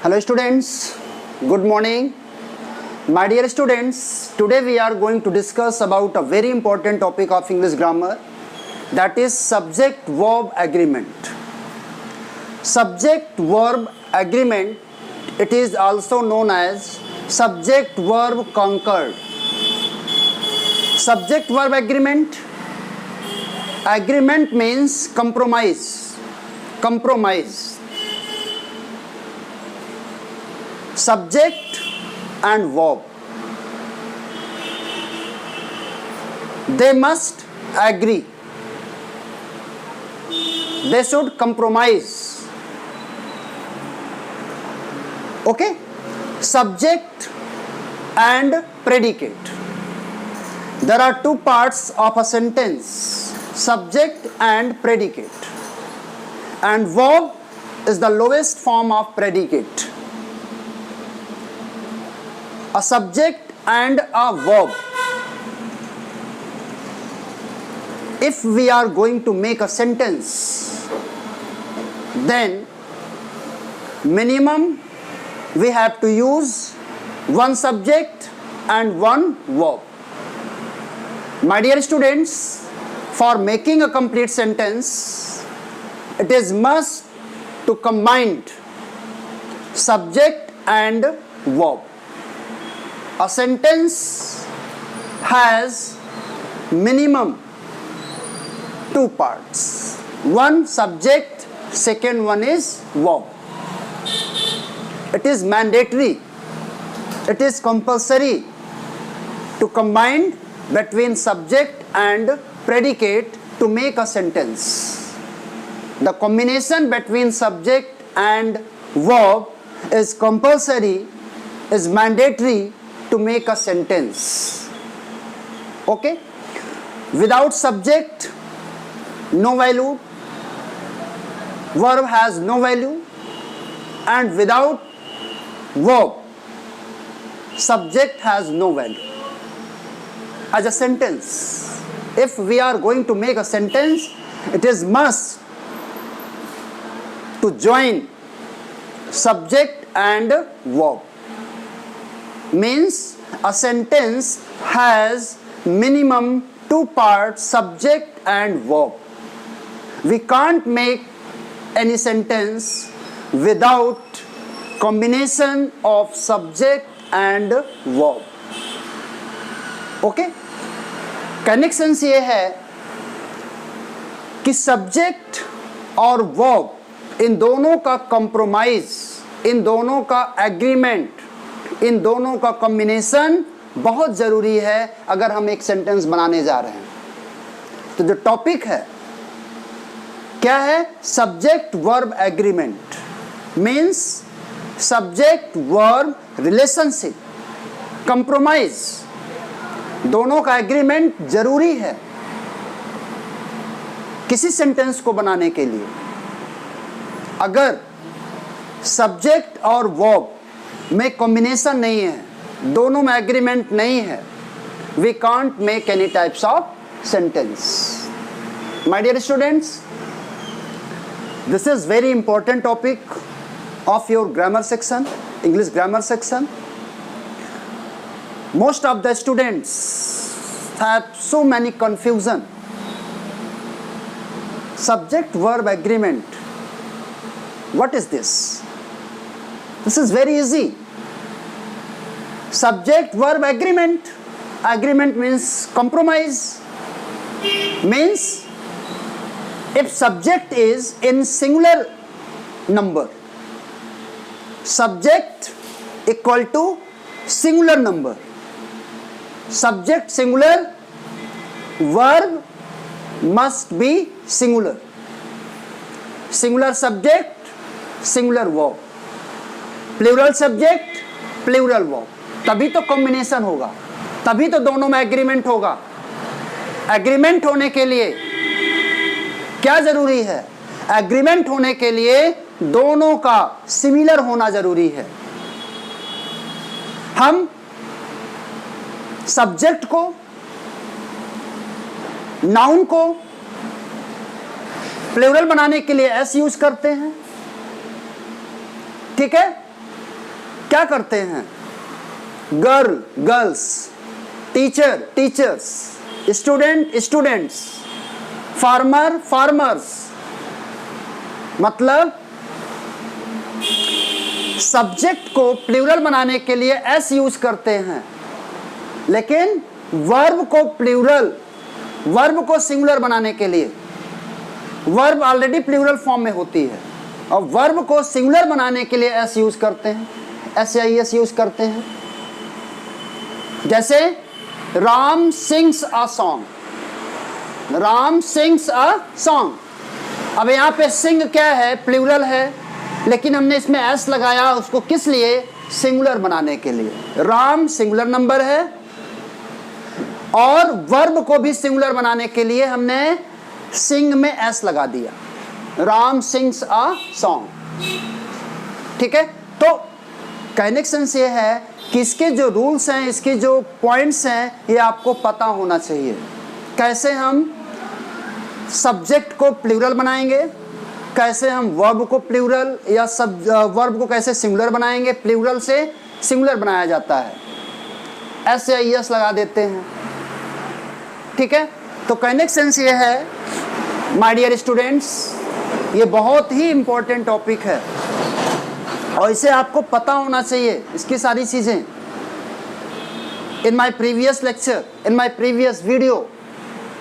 Hello students, good morning. My dear students, today we are going to discuss about a very important topic of English grammar, that is subject-verb agreement. Subject-verb agreement, it is also known as subject-verb concord. Subject-verb agreement, agreement means compromise. Subject and verb, they must agree, they should compromise. Okay, subject and predicate, there are two parts of a sentence, subject and predicate, and verb is the lowest form of predicate. A subject and a verb. If we are going to make a sentence, then minimum we have to use one subject and one verb. My dear students, for making a complete sentence, it is must to combine subject and verb. A sentence has minimum two parts. One subject, second one is verb. It is mandatory, it is compulsory to combine between subject and predicate to make a sentence. The combination between subject and verb is compulsory, is mandatory to make a sentence. Okay, without subject no value, verb has no value, and without verb subject has no value as a sentence. If we are going to make a sentence, it is must to join subject and verb. Means a sentence has minimum two parts, subject and verb. We can't make any sentence without combination of subject and verb. Okay, कहने का sense ये है कि subject और verb in दोनों का compromise, इन दोनों का एग्रीमेंट, इन दोनों का कॉम्बिनेशन बहुत ज़रूरी है अगर हम एक सेंटेंस बनाने जा रहे हैं. तो जो टॉपिक है क्या है? Subject verb agreement. Means subject verb relationship, compromise, दोनों का एग्रीमेंट जरूरी है किसी सेंटेंस को बनाने के लिए. अगर सब्जेक्ट और वर्ब में कॉम्बिनेशन नहीं है, दोनों में एग्रीमेंट नहीं है, we can't make any types of sentence. My dear students, this is very important topic of your grammar section, English grammar section. Most of the students have so many confusion. Subject verb agreement, what is this? This is very easy. Subject verb agreement, agreement means compromise, means if subject is in singular number, subject equal to singular number, subject singular, verb must be singular, singular subject, singular verb, plural subject, plural verb. तभी तो combination होगा, तभी तो दोनों में agreement होगा. Agreement होने के लिए क्या जरूरी है? एग्रीमेंट होने के लिए दोनों का सिमिलर होना जरूरी है. हम सब्जेक्ट को, नाउन को प्लूरल बनाने के लिए एस यूज करते हैं. ठीक है, क्या करते हैं? Girl girls, teacher teachers, student students, farmer farmers. मतलब सब्जेक्ट को प्लूरल बनाने के लिए एस यूज करते हैं, लेकिन वर्ब को प्लूरल, वर्ब को सिंगुलर बनाने के लिए, वर्ब ऑलरेडी प्लूरल फॉर्म में होती है, और वर्ब को सिंगुलर बनाने के लिए एस यूज करते हैं, SIS यूज करते हैं। जैसे Ram sings a song, Ram sings a song. अब यहाँ पे सिंग क्या है? प्लूरल है, लेकिन हमने इसमें एस लगाया, उसको किस लिए? सिंगुलर बनाने के लिए। राम सिंगुलर नंबर है, और वर्ब को भी सिंगुलर बनाने के लिए हमने सिंग में एस लगा दिया, राम सिंग्स अ सॉन्ग। ठीक है, तो कहने का सेंस ये है कि इसके जो रूल्स हैं, इसके जो पॉइंट्स हैं, ये आपको पता होना चाहिए। कैसे हम सब्जेक्ट को प्लूरल बनाएंगे, कैसे हम वर्ब को प्लूरल या वर्ब को कैसे सिंगुलर बनाएंगे, प्लूरल से सिंगुलर बनाया जाता है, SIS लगा देते हैं। ठीक है, तो कहने का सेंस ये है माय डियर स्टूडेंट्स, ये बहुत ही इंपॉर्टेंट टॉपिक है और इसे आपको पता होना चाहिए, इसकी सारी चीजें। In my previous lecture, in my previous video,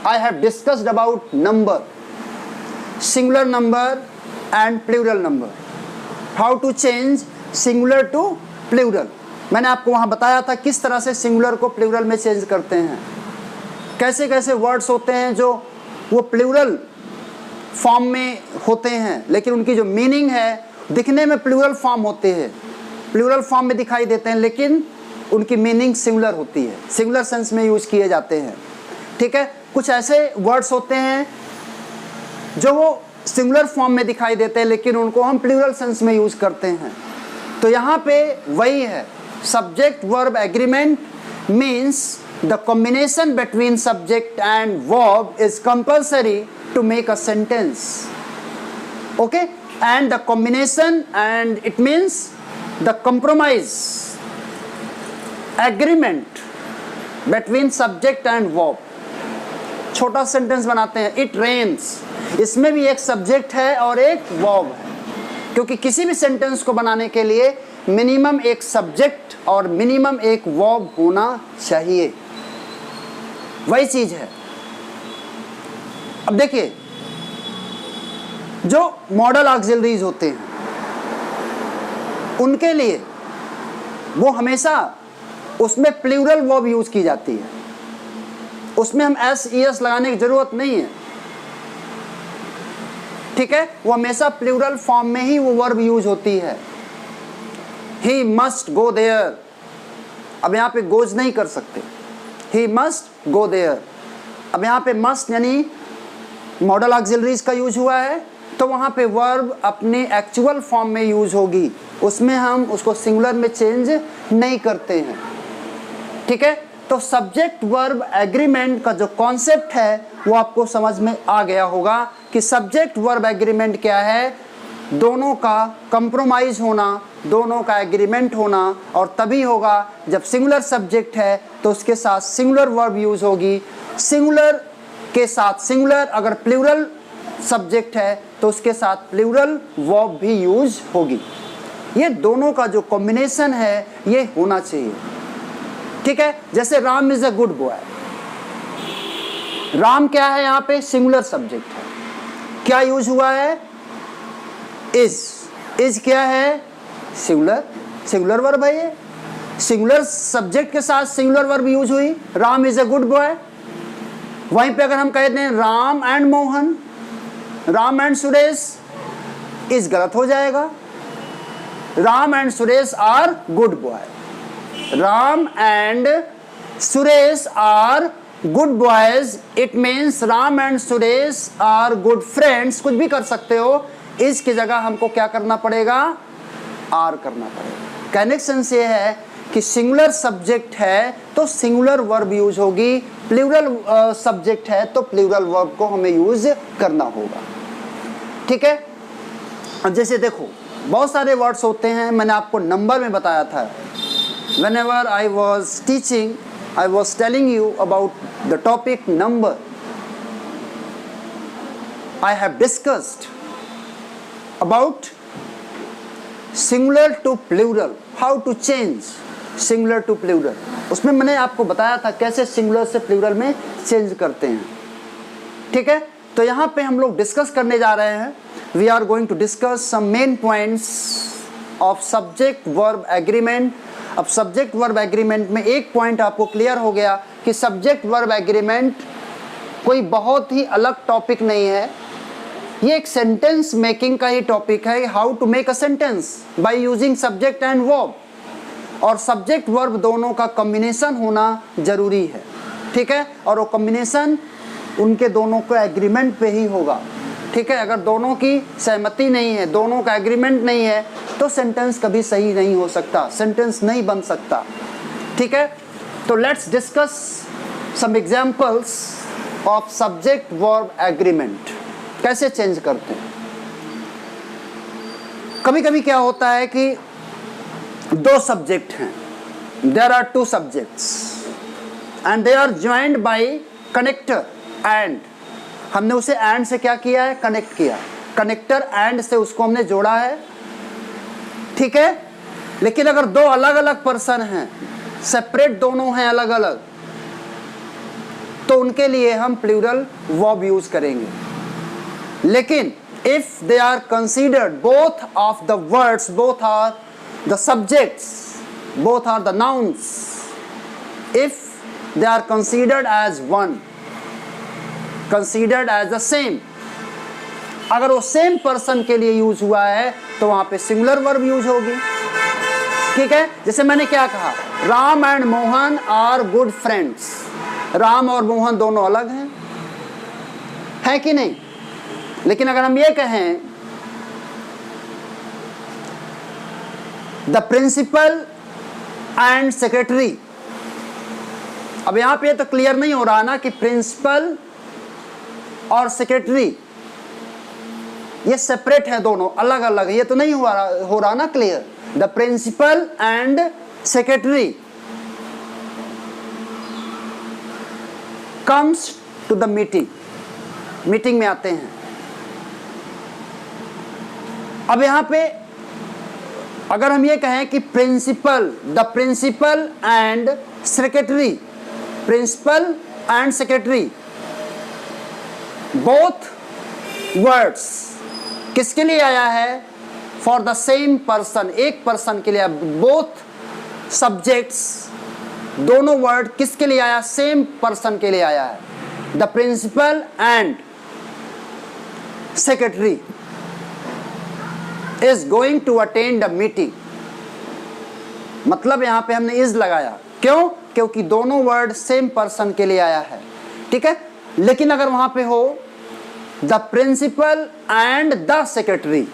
I have discussed about number, singular number and plural number, how to change singular to plural। मैंने आपको वहाँ बताया था किस तरह से सिंगुलर को प्लूरल में चेंज करते हैं, कैसे कैसे वर्ड्स होते हैं जो वो प्लूरल फॉर्म में होते हैं, लेकिन उनकी जो मीनिंग है दिखने में प्लूरल फॉर्म होते हैं, प्लूरल फॉर्म में दिखाई देते हैं, लेकिन उनकी मीनिंग सिंगुलर होती है, सिंगुलर सेंस में यूज किए जाते हैं। ठीक है, कुछ ऐसे वर्ड्स होते हैं जो वो सिंगुलर फॉर्म में दिखाई देते हैं, लेकिन उनको हम प्लूरल सेंस में यूज करते हैं। तो यहाँ पे वही है, subject verb agreement means the combination between subject and verb is compulsory to make a sentence. Okay, and the combination, and it means the compromise agreement between subject and verb. छोटा sentence बनाते हैं, it rains, इसमें भी एक subject है और एक verb है, क्योंकि किसी भी सेंटेंस को बनाने के लिए मिनिमम एक सब्जेक्ट और मिनिमम एक वर्ब होना चाहिए, वही चीज है। अब देखिए, जो मॉडल ऑक्सिलरीज होते हैं उनके लिए वो हमेशा उसमें प्लूरल वर्ब यूज की जाती है, उसमें हम SES लगाने की जरूरत नहीं है। ठीक है, वो हमेशा प्लूरल फॉर्म में ही वो वर्ब यूज होती है। ही मस्ट गो देयर, अब यहाँ पे गोज नहीं कर सकते, ही मस्ट गो देयर। अब यहाँ पे मस्ट यानी मॉडल ऑक्सिलरीज का यूज हुआ है, तो वहाँ पे वर्ब अपने एक्चुअल फॉर्म में यूज होगी, उसमें हम उसको सिंगुलर में चेंज नहीं करते हैं। ठीक है, तो सब्जेक्ट वर्ब एग्रीमेंट का जो कॉन्सेप्ट है वो आपको समझ में आ गया होगा कि सब्जेक्ट वर्ब एग्रीमेंट क्या है, दोनों का कंप्रोमाइज होना, दोनों का एग्रीमेंट होना, और तभी होगा जब सिंगुलर सब्जेक्ट है तो उसके साथ सिंगुलर वर्ब यूज होगी, सिंगुलर के साथ सिंगुलर, अगर प्लूरल सब्जेक्ट है तो उसके साथ प्लूरल वर्ब भी यूज होगी। ये दोनों का जो कॉम्बिनेशन है ये होना चाहिए। ठीक है, जैसे Ram is a good boy, Ram क्या है, यहाँ पे सिंगुलर सब्जेक्ट है, क्या यूज हुआ है, इज क्या है, सिंगुलर, सिंगुलर वर्ब है, ये सिंगुलर सब्जेक्ट के साथ सिंगुलर वर्ब यूज हुई, Ram is a good boy. वहीं पे अगर हम कहते हैं राम एंड मोहन, राम एंड सुरेश, इस गलत हो जाएगा, Ram and Suresh are good boy, Ram and Suresh are good boys, it means Ram and Suresh are good friends, कुछ भी कर सकते हो, इसकी जगह हमको क्या करना पड़ेगा, आर करना पड़ेगा। कनेक्शन ये है कि सिंगुलर सब्जेक्ट है तो सिंगुलर वर्ब यूज होगी, प्लूरल सब्जेक्ट है तो प्लूरल वर्ब को हमें यूज करना होगा। ठीक है, अब जैसे देखो बहुत सारे वर्ड्स होते हैं, मैंने आपको नंबर में बताया था। Whenever I was teaching, I was telling you about the topic number. I have discussed about singular to plural, how to change singular to plural. उसमें मैंने आपको बताया था कैसे सिंगुलर से प्लूरल में चेंज करते हैं। ठीक है, तो यहाँ पे हम लोग डिस्कस करने जा रहे हैं। We are going to discuss some main points of subject verb agreement. अब सब्जेक्ट वर्ब एग्रीमेंट में एक पॉइंट आपको क्लियर हो गया कि सब्जेक्ट वर्ब एग्रीमेंट कोई बहुत ही अलग टॉपिक नहीं है, ये एक सेंटेंस मेकिंग का ही टॉपिक है। How to make a sentence by using subject and verb, और सब्जेक्ट वर्ब दोनों का कॉम्बिनेशन होना जरूरी है। ठीक है, और वो कॉम्बिनेशन उनके दोनों का एग्रीमेंट पे ही होगा। ठीक है, अगर दोनों की सहमति नहीं है, दोनों का एग्रीमेंट नहीं है, तो सेंटेंस कभी सही नहीं हो सकता, सेंटेंस नहीं बन सकता। ठीक है, तो let's discuss some examples of subject verb agreement, कैसे चेंज करते हैं। कभी कभी क्या होता है कि दो सब्जेक्ट हैं, there are two subjects and they are joined by connector and. हमने उसे एंड से क्या किया है, कनेक्ट किया, कनेक्टर एंड से उसको हमने जोड़ा है। ठीक है, लेकिन अगर दो अलग अलग पर्सन हैं, सेपरेट दोनों हैं अलग अलग, तो उनके लिए हम प्लूरल वर्ब यूज करेंगे। लेकिन if they are considered both of the words, both are the subjects, both are the nouns, if they are considered as one, considered as the same, अगर वो सेम पर्सन के लिए use हुआ है तो वहां पे सिंगुलर वर्ब यूज होगी। ठीक है, जैसे मैंने क्या कहा, Ram and Mohan are good friends. Ram और मोहन दोनों अलग हैं, है कि नहीं? लेकिन अगर हम ये कहें द प्रिंसिपल एंड सेक्रेटरी, अब यहां पे तो क्लियर नहीं हो रहा ना कि प्रिंसिपल और सेक्रेटरी ये सेपरेट है, दोनों अलग अलग है, ये तो नहीं हो रहा ना clear. The principal and secretary comes to the meeting, meeting में आते हैं। अब यहां पे अगर हम ये कहें कि principal, the principal and secretary, principal and secretary both words किसके लिए आया है, फॉर द सेम पर्सन, एक पर्सन के लिए। बोथ सब्जेक्ट्स, दोनों वर्ड किसके लिए आया, सेम पर्सन के लिए आया है। The principal and secretary is going to attend the meeting, मतलब यहां पे हमने इज लगाया, क्यों, क्योंकि दोनों वर्ड सेम पर्सन के लिए आया है। ठीक है, लेकिन अगर वहां पे हो the principal and the secretary,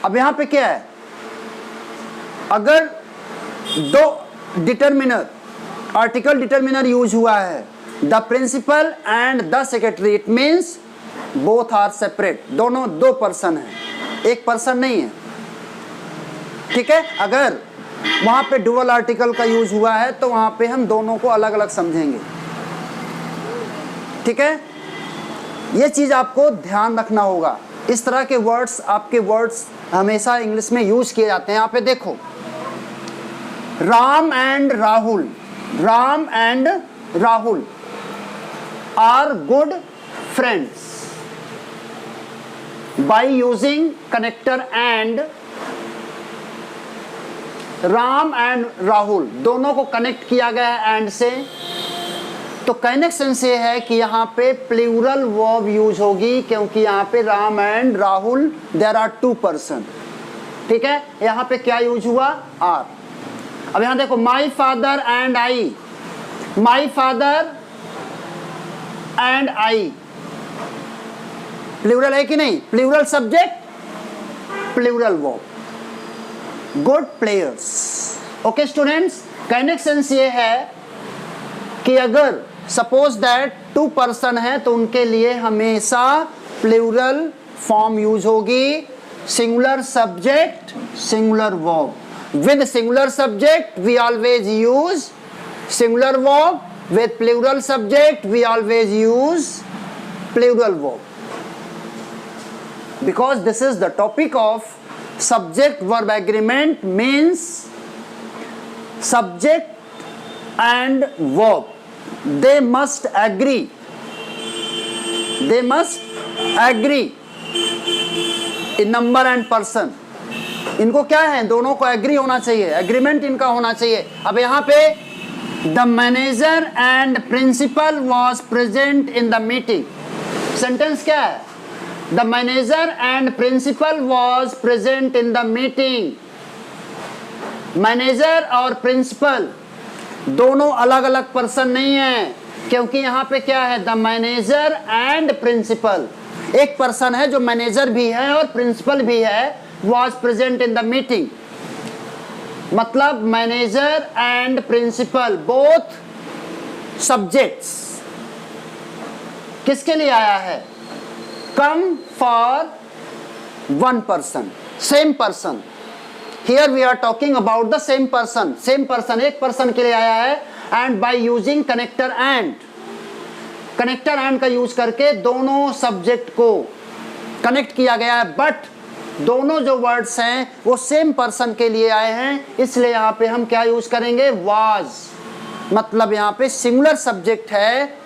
अब यहां पे क्या है, अगर दो डिटर्मिनर, आर्टिकल डिटर्मिनर यूज हुआ है, the principal and the secretary, it means both are separate, दोनों दो पर्सन हैं, एक पर्सन नहीं है। ठीक है, अगर वहां पे डुअल आर्टिकल का यूज हुआ है तो वहां पे हम दोनों को अलग अलग समझेंगे। ठीक है, ये चीज आपको ध्यान रखना होगा। इस तरह के वर्ड्स, आपके वर्ड्स हमेशा इंग्लिश में यूज किए जाते हैं। यहाँ पे देखो, Ram and Rahul, Ram and Rahul are good friends. By using connector and, Ram and Rahul दोनों को कनेक्ट किया गया है एंड से, तो कहने सेंस ये है कि यहाँ पे प्लूरल वर्ब यूज होगी, क्योंकि यहाँ पे Ram and Rahul there are two person. ठीक है, यहाँ पे क्या यूज हुआ, आर। अब यहाँ देखो, my father and I, my father and I plural है कि नहीं, plural subject plural verb, good players. Okay students, कहने सेंस ये है कि अगर सपोज दैट टू पर्सन है तो उनके लिए हमेशा प्लूरल फॉर्म यूज होगी। singular subject, singular verb. With singular subject we always use singular verb. With plural subject we always use plural verb. Because this is the topic of subject verb agreement, means subject and verb, they must agree. They must agree in number and person. इनको क्या है, दोनों को agree होना चाहिए, agreement इनका होना चाहिए. अब यहाँ पे the manager and principal was present in the meeting. Sentence क्या है? The manager and principal was present in the meeting. Manager और प्रिंसिपल दोनों अलग अलग पर्सन नहीं है, क्योंकि यहाँ पे क्या है, द मैनेजर एंड प्रिंसिपल. एक पर्सन है जो मैनेजर भी है और प्रिंसिपल भी है, was present in the meeting. मतलब manager and principal both subjects किसके लिए आया है? Come for one person, same person. Here we are talking about the same person. Same person एक पर्सन के लिए आया है. And by using connector and, connector and का यूज करके दोनों सब्जेक्ट को कनेक्ट किया गया है. बट दोनों जो वर्ड्स हैं वो सेम पर्सन के लिए आए हैं, इसलिए यहाँ पे हम क्या यूज करेंगे? वाज. मतलब यहाँ पे सिंगुलर सब्जेक्ट है,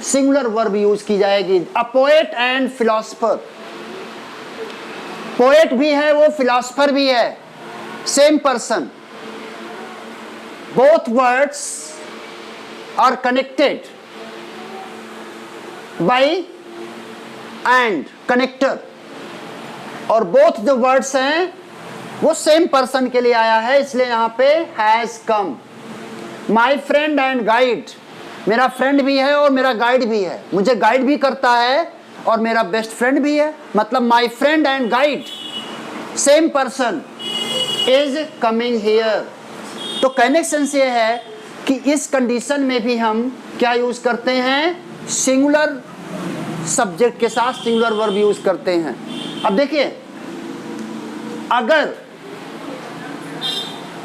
सिंगुलर वर्ब यूज की जाएगी. A poet and philosopher. Poet भी है वो, फिलोसफर भी है, same person. Both words are connected by and connector, और बोथ जो वर्ड्स हैं वो सेम पर्सन के लिए आया है, इसलिए यहां पे has come. My friend and guide. मेरा फ्रेंड भी है और मेरा गाइड भी है, मुझे गाइड भी करता है और मेरा बेस्ट फ्रेंड भी है. मतलब my friend and guide, same person is coming here. तो कहने का सेंस ये है कि इस कंडीशन में भी हम क्या यूज करते हैं? सिंगुलर सब्जेक्ट के साथ सिंगुलर वर्ब यूज करते हैं. अब देखिए, अगर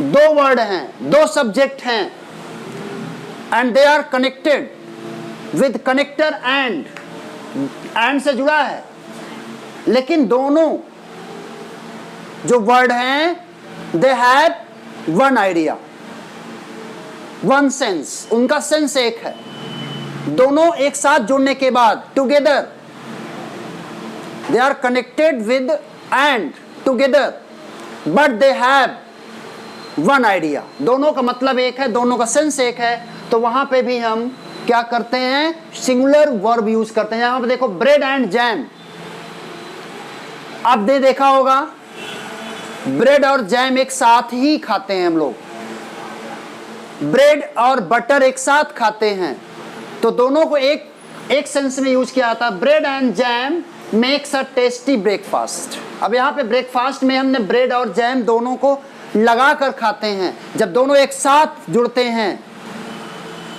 दो वर्ड हैं, दो सब्जेक्ट हैं, and they are connected with connector and से जुड़ा है, लेकिन दोनों जो वर्ड हैं they have one idea, one sense, उनका सेंस एक है. दोनों एक साथ जुड़ने के बाद together, they are connected with and together but they have one idea. दोनों का मतलब एक है, दोनों का सेंस एक है, तो वहां पे भी हम क्या करते हैं? सिंगुलर वर्ब यूज करते हैं. यहां पे देखो ब्रेड एंड जैम. आपने देखा होगा ब्रेड और जैम एक साथ ही खाते हैं हम लोग. ब्रेड और बटर एक साथ खाते हैं, तो दोनों को एक सेंस में यूज किया जाता है. Bread and jam makes a tasty breakfast. अब यहाँ पे ब्रेकफास्ट में हमने ब्रेड और जैम दोनों को लगा कर खाते हैं. जब दोनों एक साथ जुड़ते हैं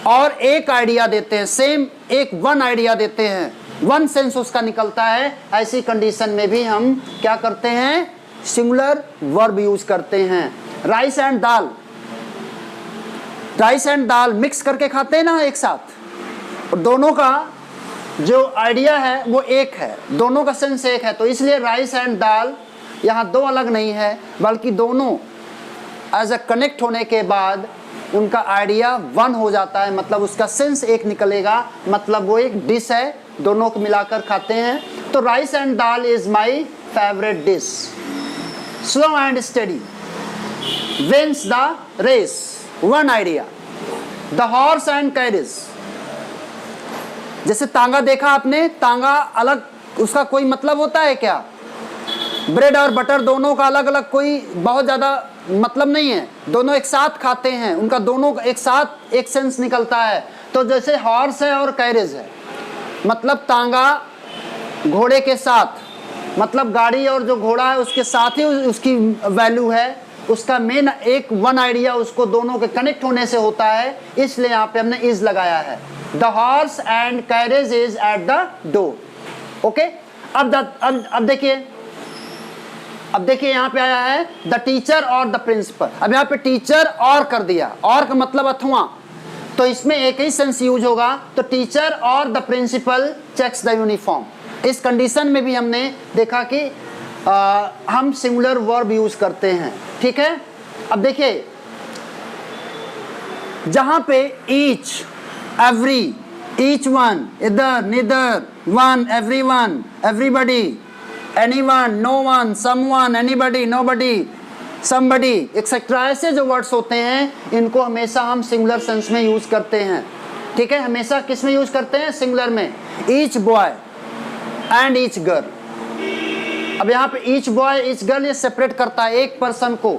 और एक आइडिया देते हैं, सेम एक वन आइडिया देते हैं, वन सेंस उसका निकलता है, ऐसी कंडीशन में भी हम क्या करते हैं? सिंगुलर वर्ब यूज करते हैं. Rice and dal, rice and dal mix करके खाते हैं ना एक साथ, और दोनों का जो आइडिया है वो एक है, दोनों का सेंस एक है, तो इसलिए राइस एंड दाल यहाँ दो अलग नहीं है, बल्कि दोनों एज अ कनेक्ट होने के बाद उनका आइडिया वन हो जाता है. मतलब उसका सेंस एक निकलेगा, मतलब वो एक डिश है, दोनों को मिलाकर खाते हैं. तो rice and dal is my favourite dish. Slow and steady wins the race. One idea. The horse and carriage. जैसे तांगा देखा आपने, तांगा अलग, उसका कोई मतलब होता है क्या? ब्रेड और बटर दोनों का अलग अलग कोई बहुत ज़्यादा मतलब नहीं है, दोनों एक साथ खाते हैं, उनका दोनों एक साथ एक सेंस निकलता है. तो जैसे हॉर्स है और कैरेज है, मतलब तांगा घोड़े के साथ, मतलब गाड़ी और जो घोड़ा है उसके साथ ही उसकी वैल्यू है, उसका मेन एक वन आइडिया उसको दोनों के कनेक्ट होने से होता है, इसलिए यहाँ पे हमने इज लगाया है. The horse and carriage is at the door. Okay, अब देखिए अब देखिए यहां पे आया है द टीचर और द प्रिंसिपल। अब यहां पे टीचर और कर दिया, और का मतलब अथवा, तो इसमें एक ही सेंस यूज होगा, तो टीचर और the principal checks the uniform. इस कंडीशन में भी हमने देखा कि हम सिंगुलर वर्ब यूज करते हैं, ठीक है। अब देखिए जहां पे each, every, each one, either, neither, one, everyone, everybody, anyone, no one, someone, anybody, nobody, somebody etcetera, ऐसे जो वर्ड्स होते हैं इनको हमेशा हम सिंगुलर सेंस में यूज करते हैं, ठीक है। हमेशा किस में यूज करते हैं? सिंगुलर में। Each boy and each girl. अब यहाँ पे ईच बॉय ईच गर्ल ये सेपरेट करता है, एक पर्सन को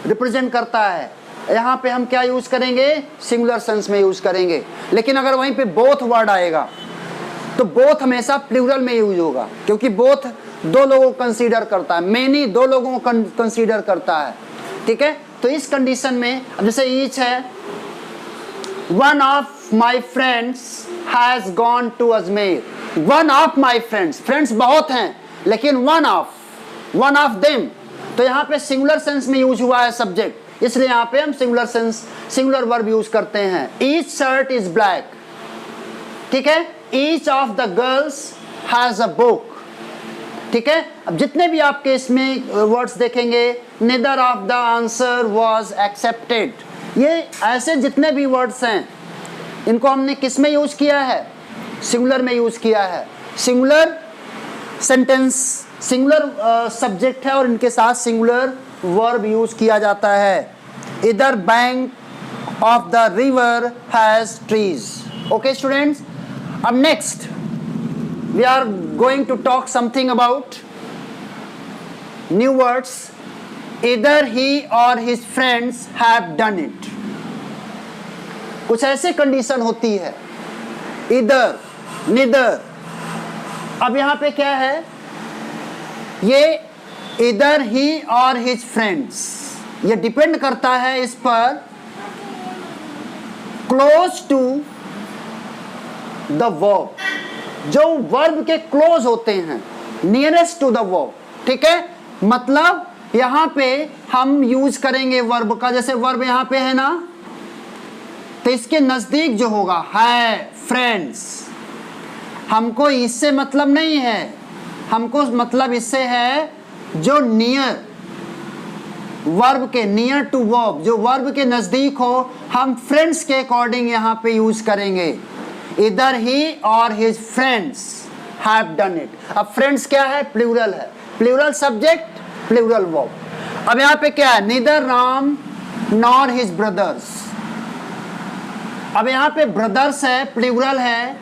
रिप्रेजेंट करता है। यहाँ पे हम क्या यूज करेंगे? सिंगुलर सेंस में यूज करेंगे। लेकिन अगर वहीं पे बोथ वर्ड आएगा तो बोथ हमेशा प्लूरल में यूज होगा, क्योंकि बोथ दो लोगों को कंसीडर करता है, मेनी दो लोगों को कंसीडर करता है, ठीक है। तो इस कंडीशन में अब जैसे ईच है, one of my friends has gone to Ajmer. One of my friends, friends बहुत हैं लेकिन वन ऑफ देम, तो यहाँ पे सिंगुलर सेंस में यूज हुआ है सब्जेक्ट, इसलिए यहाँ पे हम सिंगुलर वर्ब यूज करते हैं। ईच शर्ट इज ब्लैक, ठीक है। Each of the girls has a book, ठीक है। अब जितने भी आपके इसमें वर्ड्स देखेंगे, neither of the answer was accepted, ये ऐसे जितने भी वर्ड्स हैं इनको हमने किस में यूज किया है? सिंगुलर में यूज किया है। सिंगुलर सेंटेंस, सिंगुलर सब्जेक्ट है और इनके साथ सिंगुलर वर्ब यूज किया जाता है। इधर bank of the river has trees. Okay students, अब next we are going to talk something about new words. Either he or his friends have done it. कुछ ऐसे कंडीशन होती है, इधर, निदर। अब यहां पे क्या है? ये इधर ही और हिज फ्रेंड्स, ये डिपेंड करता है इस पर क्लोज टू द वर्ब, जो वर्ब के क्लोज होते हैं, नियरेस्ट टू द वर्ब, ठीक है। मतलब यहां पे हम यूज करेंगे वर्ब का, जैसे वर्ब यहां पे है ना, तो इसके नजदीक जो होगा है फ्रेंड्स। हमको इससे मतलब नहीं है, हमको मतलब इससे है जो नियर वर्ब के, नियर टू वर्ब, जो वर्ब के नजदीक हो, हम फ्रेंड्स के अकॉर्डिंग यहां पे यूज करेंगे। इधर ही और his friends have done it. अब फ्रेंड्स क्या है? प्लूरल है, प्लूरल सब्जेक्ट, प्लूरल वर्ब। अब यहां पे क्या है? Neither Ram nor his brothers. अब यहां पे ब्रदर्स है, प्लूरल है,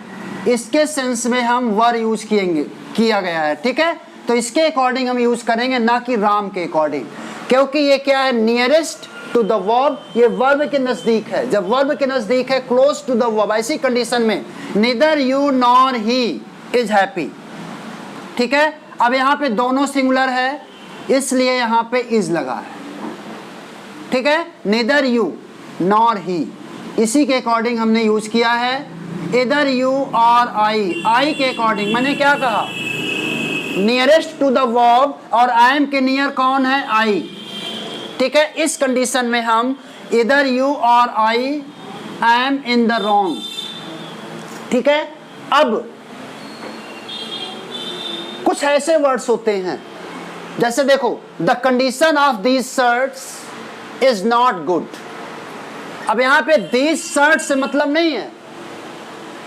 इसके सेंस में हम वर यूज किया गया है, ठीक है। तो इसके अकॉर्डिंग हम यूज करेंगे, ना कि राम के अकॉर्डिंग, क्योंकि ये क्या है? नियरेस्ट टू द वर्ब, ये वर्ब के नजदीक है। जब वर्ब के नजदीक है, क्लोज टू द वर्ब, ऐसी कंडीशन में neither you nor he is happy, ठीक है। अब यहां पे दोनों सिंगुलर है, इसलिए यहां पे is लगा है, ठीक है। neither you nor he, इसी के अकॉर्डिंग हमने यूज किया है। either you और I के अकॉर्डिंग मैंने क्या कहा? नियरेस्ट टू द वर्ब, और I am के नियर कौन है? I, ठीक है। इस कंडीशन में हम इधर यू और I am in the wrong, ठीक है। अब कुछ ऐसे वर्ड्स होते हैं, जैसे देखो, the condition of these shirts is not good. अब यहां पे दीज शर्ट्स से मतलब नहीं है,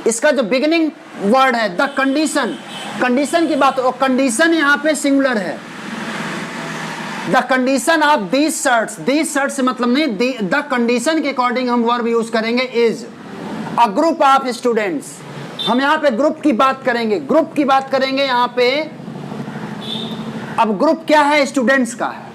इसका जो बिगिनिंग वर्ड है द कंडीशन, कंडीशन की बात, और कंडीशन यहां पे सिंगुलर है। The condition of these shirts से मतलब नहीं, द कंडीशन के अकॉर्डिंग हम वर्ब यूज करेंगे is. A group of students, हम यहाँ पे ग्रुप की बात करेंगे, ग्रुप की बात करेंगे यहाँ पे। अब ग्रुप क्या है? स्टूडेंट्स का है,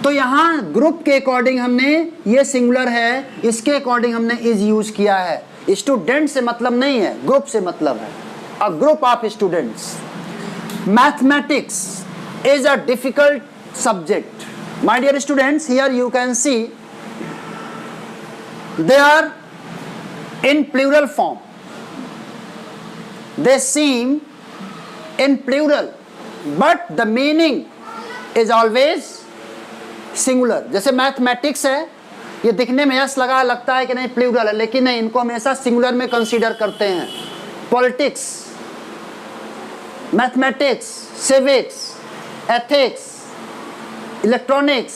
तो यहाँ ग्रुप के अकॉर्डिंग हमने, ये सिंगुलर है, इसके अकॉर्डिंग हमने इज यूज किया है। स्टूडेंट से मतलब नहीं है, ग्रुप से मतलब है। A group of students. Mathematics is a difficult subject. My dear students, here you can see they are in plural form. They seem in plural, but the meaning is always singular. जैसे mathematics है, ये दिखने में yes लगता है कि नहीं plural है, लेकिन नहीं, इनको हमेशा सिंगुलर में कंसीडर करते हैं। Politics, mathematics, civics, ethics, electronics,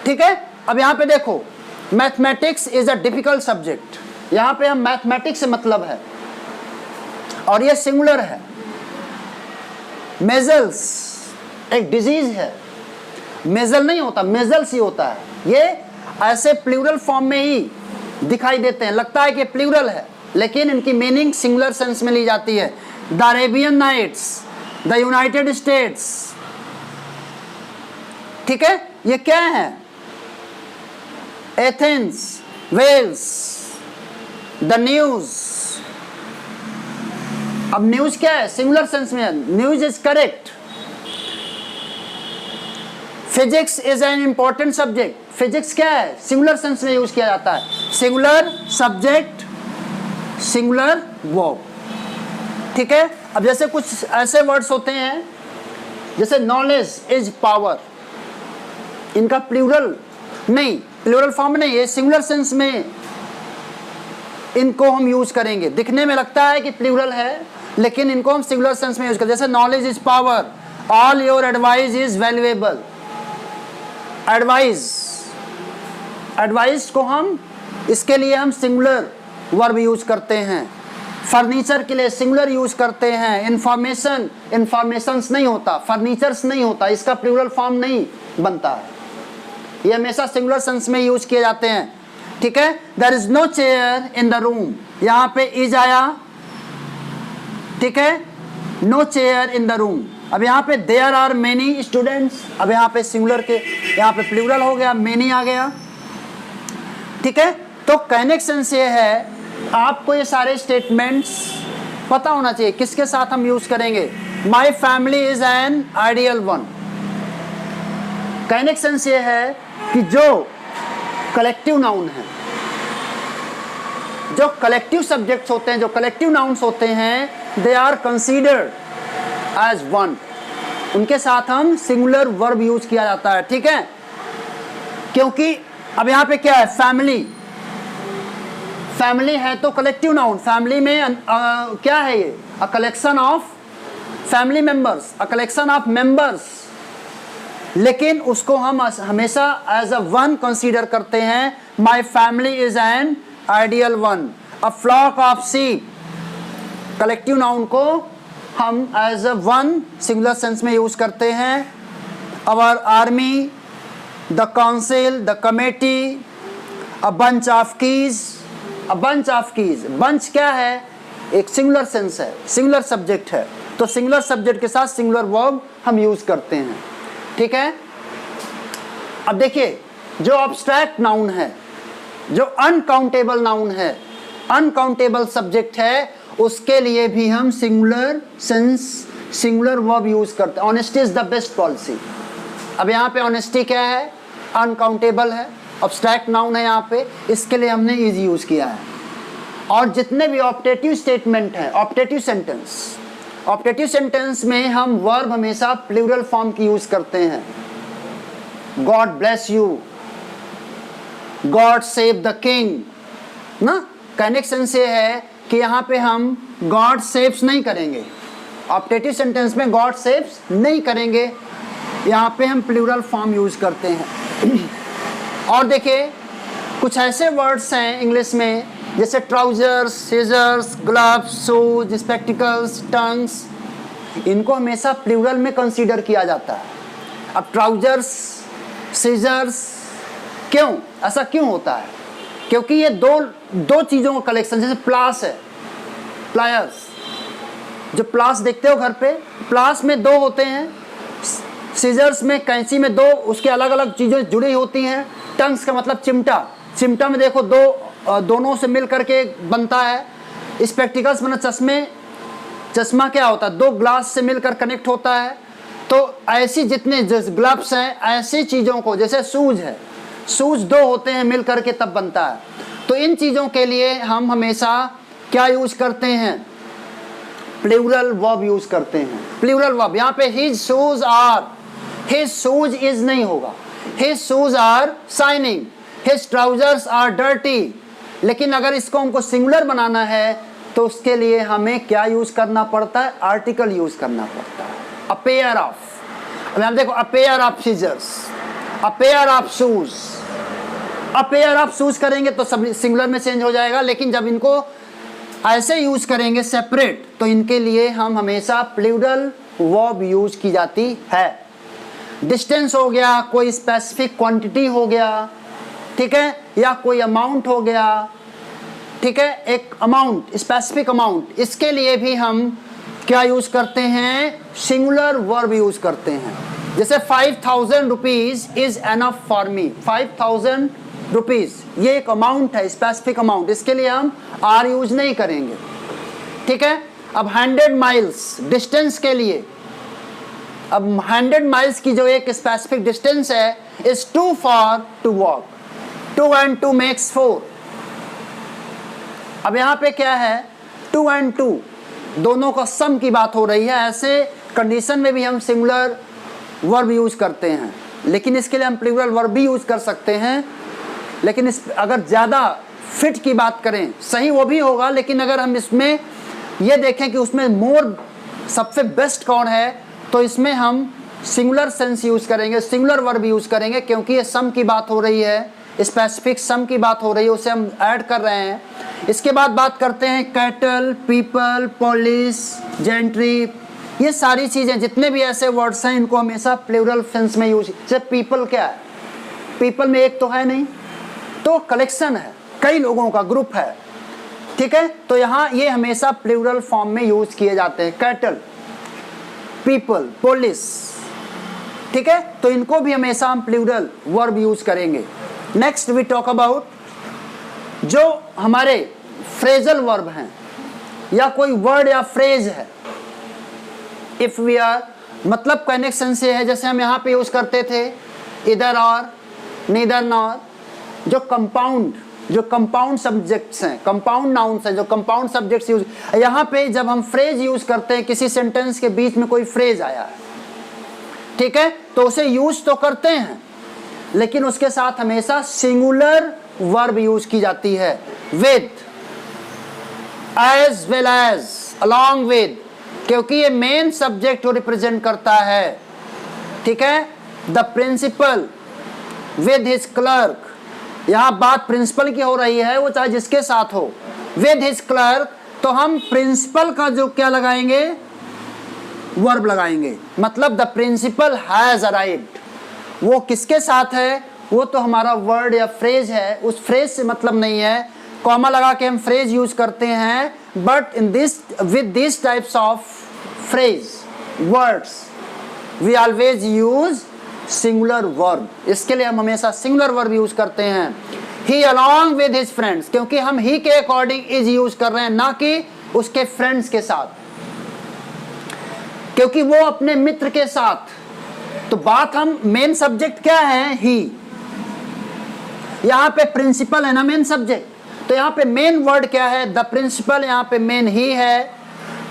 ठीक है। अब यहां पे देखो, mathematics is a difficult subject, यहां पे हम मैथमेटिक्स से मतलब है और ये सिंगुलर है। मेजल्स एक डिजीज है, मेजल नहीं होता, मेजल्स ही होता है। ये ऐसे प्लूरल फॉर्म में ही दिखाई देते हैं, लगता है कि प्लूरल है, लेकिन इनकी मीनिंग सिंगुलर सेंस में ली जाती है। The Arabian Nights, the United States, ठीक है, ये क्या है? Athens, Wales, the news. अब न्यूज क्या है? सिंगुलर सेंस में है, news is correct. Physics is an important subject, physics क्या है? सिंगुलर सेंस में यूज किया जाता है। सिंगुलर सब्जेक्ट, सिंगुलर वर्ब, ठीक है। अब जैसे कुछ ऐसे वर्ड्स होते हैं जैसे नॉलेज इज पावर, इनका प्लूरल नहीं, प्लूरल फॉर्म नहीं, ये सिंगुलर सेंस में इनको हम यूज करेंगे। दिखने में लगता है कि प्लूरल है, लेकिन इनको हम सिंगुलर सेंस में यूज करते हैं। जैसे knowledge is power, all your advice is valuable. Advice, advice को हम, इसके लिए हम सिंगुलर वर्ब यूज करते हैं। फर्नीचर के लिए सिंगुलर यूज करते हैं। इंफॉर्मेशन, इंफॉर्मेशंस नहीं होता, फर्नीचर्स नहीं होता, इसका प्लूरल फॉर्म नहीं बनता है, ये हमेशा सिंगुलर सेंस में यूज किए जाते हैं, ठीक है। There is no chair in the room, यहां पे इज आया, ठीक है, no chair in the room. अब यहाँ पे देयर आर मेनी स्टूडेंट्स, अब यहाँ पे सिंगुलर के, यहाँ पे प्लूरल हो गया, मेनी आ गया, ठीक है। तो कहने का सेंस ये है, आपको ये सारे स्टेटमेंट्स पता होना चाहिए किसके साथ हम यूज करेंगे। माई family is an ideal one. कहने का सेंस ये है कि जो कलेक्टिव नाउन है, जो कलेक्टिव सब्जेक्ट्स होते हैं, जो कलेक्टिव नाउन्स होते हैं, they are considered as one, उनके साथ हम सिंगुलर वर्ब यूज किया जाता है, ठीक है। क्योंकि अब यहां पे क्या है? फैमिली, फैमिली है तो कलेक्टिव नाउन, फैमिली में क्या है ये? A collection of family members, a collection of members, लेकिन उसको हम हमेशा एज अ वन कंसीडर करते हैं। My family is an ideal one. A flock of sheep, collective noun को हम as a one singular sense में यूज करते हैं। Our army, the council, the committee, a bunch of keys, a bunch of keys, bunch क्या है? एक singular sense है, singular subject है, तो सिंगुलर सब्जेक्ट के साथ सिंगुलर वर्ब हम यूज करते हैं, ठीक है। अब देखिए, जो अब्स्ट्रैक्ट नाउन है, जो अनकाउंटेबल नाउन है, अनकाउंटेबल सब्जेक्ट है, उसके लिए भी हम singular sense, singular verb use करते हैं। Honesty is the best policy. अब यहाँ पे ऑनेस्टी क्या है? अनकाउंटेबल है, अब्स्ट्रैक्ट नाउन है यहाँ पे, इसके लिए हमने इज यूज किया है। और जितने भी ऑप्टेटिव स्टेटमेंट है, ऑप्टेटिव सेंटेंस, ऑप्टेटिव सेंटेंस में हम वर्ब हमेशा प्लूरल फॉर्म की यूज करते हैं। God bless you, God save the king ना। कहने का सेंस ये है कि यहाँ पे हम गॉड सेव्स नहीं करेंगे, ऑप्टेटिव सेंटेंस में गॉड सेव्स नहीं करेंगे, यहाँ पे हम प्लूरल फॉर्म यूज करते हैं। और देखिए, कुछ ऐसे वर्ड्स हैं इंग्लिश में जैसे trousers, scissors, gloves, shoes, spectacles, tongs, इनको हमेशा प्लूरल में कंसीडर किया जाता है। अब ट्राउजर्स, सीजर्स, क्यों ऐसा क्यों होता है? क्योंकि ये दो चीज़ों का कलेक्शन, जैसे प्लास है, प्लायर्स, जो प्लास देखते हो घर पे, प्लास में दो होते हैं, सीजर्स में, कैंची में दो उसके अलग अलग चीज़ें जुड़ी होती हैं। टंग्स का मतलब चिमटा, चिमटा में देखो दोनों से मिल करके बनता है। स्पेक्टिकल्स मतलब चश्मे, चश्मा क्या होता है? दो ग्लास से मिलकर कनेक्ट होता है। तो ऐसी जितने ग्लव्स हैं, ऐसी चीज़ों को, जैसे शूज है, शूज दो होते हैं मिल करके तब बनता है। तो इन चीज़ों के लिए हम हमेशा क्या यूज करते हैं? प्लूरल वर्ब यूज करते हैं। प्लूरल वर्ब यहाँ पे his shoes are, his shoes is नहीं होगा, his shoes are shining, his trousers are dirty. लेकिन अगर इसको हमको सिंगुलर बनाना है तो उसके लिए हमें क्या यूज करना पड़ता है? आर्टिकल यूज करना पड़ता है। अ पेयर ऑफ, अब यहाँ देखो, a pair of scissors, a pair of shoes. A pair of shoes करेंगे तो सब सिंगुलर में चेंज हो जाएगा, लेकिन जब इनको ऐसे यूज करेंगे सेपरेट तो इनके लिए हम हमेशा प्लूरल वर्ब यूज की जाती है। डिस्टेंस हो गया, कोई स्पेसिफिक क्वांटिटी हो गया, ठीक है, या कोई अमाउंट हो गया, ठीक है, एक अमाउंट, स्पेसिफिक अमाउंट, इसके लिए भी हम क्या यूज करते हैं? सिंगुलर वर्ब यूज करते हैं। जैसे 5000 rupees is enough for me, 5000 rupees ये एक अमाउंट है, स्पेसिफिक अमाउंट, इसके लिए हम आर यूज नहीं करेंगे, ठीक है। अब 100 माइल्स डिस्टेंस के लिए, अब 100 माइल्स की जो एक स्पेसिफिक डिस्टेंस है is too far to walk, 2 and 2 makes 4। अब यहाँ पे क्या है? 2 and 2 दोनों का सम की बात हो रही है। ऐसे कंडीशन में भी हम सिंगुलर वर्ब यूज करते हैं, लेकिन इसके लिए हम प्लूरल वर्ब भी यूज कर सकते हैं। लेकिन इस अगर ज़्यादा फिट की बात करें, सही वो भी होगा, लेकिन अगर हम इसमें ये देखें कि उसमें मोर सबसे बेस्ट कौन है, तो इसमें हम सिंगुलर सेंस यूज करेंगे, सिंगुलर वर्ब यूज करेंगे, क्योंकि ये सम की बात हो रही है, स्पेसिफिक सम की बात हो रही है, उसे हम ऐड कर रहे हैं। इसके बाद बात करते हैं कैटल, पीपल, पुलिस, जेंट्री, ये सारी चीज़ें, जितने भी ऐसे वर्ड्स हैं इनको हमेशा प्लूरल सेंस में यूज। जैसे पीपल क्या है? पीपल में एक तो है नहीं, तो कलेक्शन है, कई लोगों का ग्रुप है, ठीक है, तो यहाँ ये हमेशा प्लूरल फॉर्म में यूज किए जाते हैं। कैटल, पीपल, पुलिस, ठीक है, तो इनको भी हमेशा हम प्लूरल वर्ब यूज करेंगे। नेक्स्ट वी टॉक अबाउट जो हमारे फ्रेजल वर्ब हैं, या कोई वर्ड या फ्रेज है, इफ वी आर, मतलब कनेक्शन से है। जैसे हम यहाँ पे यूज करते थे इधर और, नीदर नॉर, जो कंपाउंड सब्जेक्ट्स हैं, कंपाउंड नाउन्स हैं, जो कंपाउंड सब्जेक्ट्स यूज, यहाँ पे जब हम फ्रेज यूज करते हैं, किसी सेंटेंस के बीच में कोई फ्रेज आया है, ठीक है, तो उसे यूज तो करते हैं, लेकिन उसके साथ हमेशा सिंगुलर वर्ब यूज की जाती है। With, as well as, along with, क्योंकि ये मेन सब्जेक्ट को रिप्रेजेंट करता है, ठीक है। The principal, with his clerk, यहाँ बात प्रिंसिपल की हो रही है, वो चाहे जिसके साथ हो। विद हिज क्लर्क, तो हम प्रिंसिपल का जो क्या लगाएंगे? वर्ब लगाएंगे, मतलब द प्रिंसिपल हैज अराइव्ड। वो किसके साथ है? वो तो हमारा वर्ड या फ्रेज है, उस फ्रेज से मतलब नहीं है। कॉमा लगा के हम फ्रेज यूज करते हैं, but in this, with this types of phrase words we always use singular verb. इसके लिए हम हमेशा सिंगुलर वर्ब यूज करते हैं। He along with his friends, क्योंकि हम ही के अकॉर्डिंग इज यूज कर रहे हैं, ना कि उसके फ्रेंड्स के साथ, क्योंकि वो अपने मित्र के साथ। तो बात, हम मेन सब्जेक्ट क्या है? ही। यहाँ पे प्रिंसिपल है ना मेन सब्जेक्ट, तो यहाँ पे मेन वर्ड क्या है? द प्रिंसिपल, यहाँ पे मेन ही है,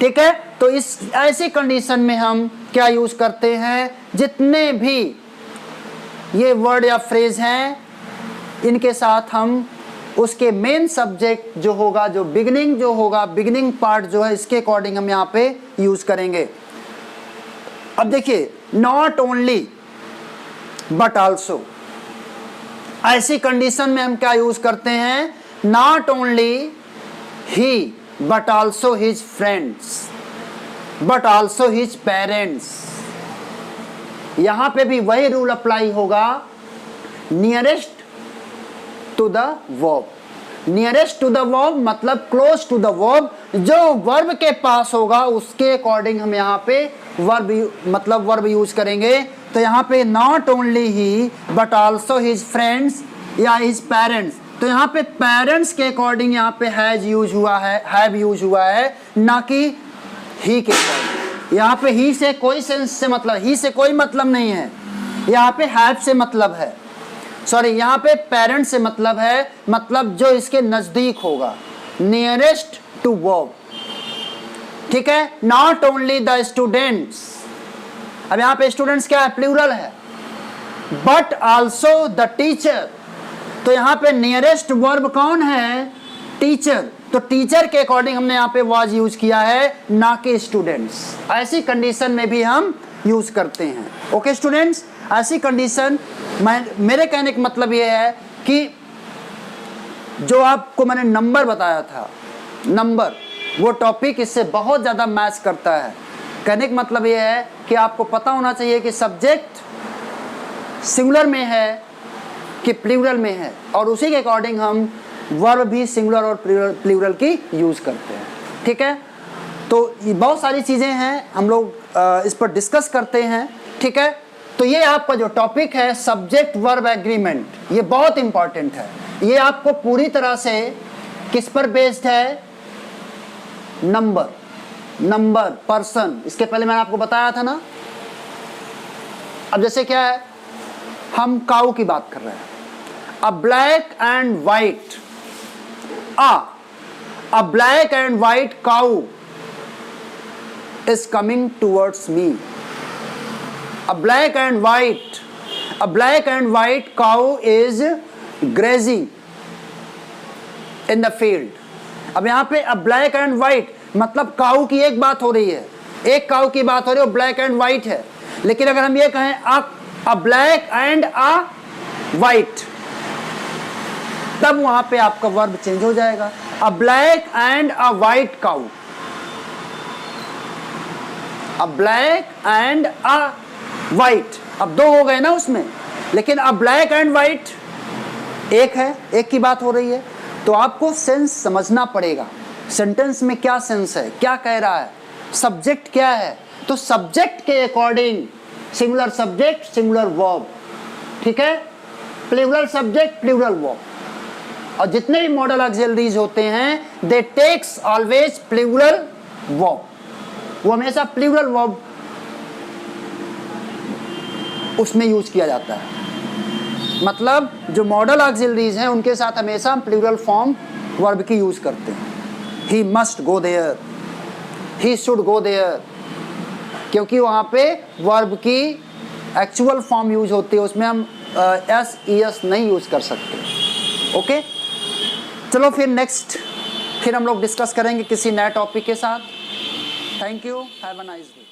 ठीक है। तो इस ऐसी कंडीशन में हम क्या यूज करते हैं? जितने भी ये वर्ड या फ्रेज हैं, इनके साथ हम उसके मेन सब्जेक्ट जो होगा, जो बिगिनिंग जो होगा, बिगिनिंग पार्ट जो है, इसके अकॉर्डिंग हम यहाँ पे यूज करेंगे। अब देखिए, नॉट ओनली बट ऑल्सो, ऐसी कंडीशन में हम क्या यूज करते हैं? Not only he but also his friends, but also his parents. यहां पे भी वही रूल अप्लाई होगा, nearest to the verb. Nearest to the verb मतलब क्लोज टू द वर्ब, जो वर्ब के पास होगा उसके अकॉर्डिंग हम यहाँ पे वर्ब मतलब वर्ब यूज करेंगे। तो यहाँ पे not only he but also his friends या हिज पेरेंट्स, तो यहाँ पे पेरेंट्स के अकॉर्डिंग यहाँ पे हैज यूज हुआ है, हैव यूज हुआ है, ना कि ही के अकॉर्डिंग। यहाँ पे ही से कोई सेंस से मतलब, ही से कोई मतलब नहीं है, यहाँ पे हैव से मतलब है, सॉरी यहाँ पे पेरेंट से मतलब है, मतलब जो इसके नजदीक होगा, नियरेस्ट टू वर्ब, ठीक है, नॉट ओनली द स्टूडेंट्स, अब यहां पे स्टूडेंट्स क्या है, प्लूरल है, बट आल्सो द टीचर, तो यहां पे नियरेस्ट वर्ब कौन है, टीचर, तो टीचर के अकॉर्डिंग हमने यहां पे वाज यूज किया है, ना कि स्टूडेंट्स। ऐसी कंडीशन में भी हम यूज करते हैं। ओके स्टूडेंट्स, ऐसी कंडीशन, मेरे कहने का मतलब ये है कि जो आपको मैंने नंबर बताया था, नंबर, वो टॉपिक इससे बहुत ज़्यादा मैच करता है। कहने का मतलब ये है कि आपको पता होना चाहिए कि सब्जेक्ट सिंगुलर में है कि प्लूरल में है, और उसी के अकॉर्डिंग हम वर्ब भी सिंगुलर और प्लूरल की यूज़ करते हैं। ठीक है, तो ये बहुत सारी चीज़ें हैं, हम लोग इस पर डिस्कस करते हैं। ठीक है, तो ये आपका जो टॉपिक है सब्जेक्ट वर्ब एग्रीमेंट, ये बहुत इंपॉर्टेंट है। ये आपको पूरी तरह से किस पर बेस्ड है, नंबर, नंबर, पर्सन, इसके पहले मैंने आपको बताया था ना। अब जैसे क्या है, हम काऊ की बात कर रहे हैं, अ black and white, a black and white cow is coming towards me. A black and white cow is grazing in the field. अब यहाँ पे a black and white मतलब काऊ की एक बात हो रही है, एक काऊ की बात हो रही है, वो ब्लैक एंड वाइट है। लेकिन अगर हम ये कहें a black and a white, तब वहां पे आपका वर्ब चेंज हो जाएगा, a black and a white cow, a black and a white, अब दो हो गए ना उसमें, लेकिन अ ब्लैक एंड वाइट एक है, एक की बात हो रही है। तो आपको सेंस समझना पड़ेगा, सेंटेंस में क्या सेंस है, क्या कह रहा है, सब्जेक्ट क्या है। तो सब्जेक्ट के according singular subject, singular verb, ठीक है, प्लूरल सब्जेक्ट, प्लूरल वर्ब। और जितने भी मॉडल ऑक्सिलरीज होते हैं दे टेक्स ऑलवेज प्लूरल वर्ब, वो हमेशा प्लूरल वर्ब उसमें यूज किया जाता है। मतलब जो मॉडल ऑक्सिलरीज हैं उनके साथ हमेशा हम प्लूरल फॉर्म वर्ब की यूज करते हैं। He must go there, he should go there, क्योंकि वहाँ पे वर्ब की एक्चुअल फॉर्म यूज होती है, उसमें हम एस ई एस नहीं यूज कर सकते। ओके, चलो फिर हम लोग डिस्कस करेंगे किसी नए टॉपिक के साथ। Thank you. Have a nice day.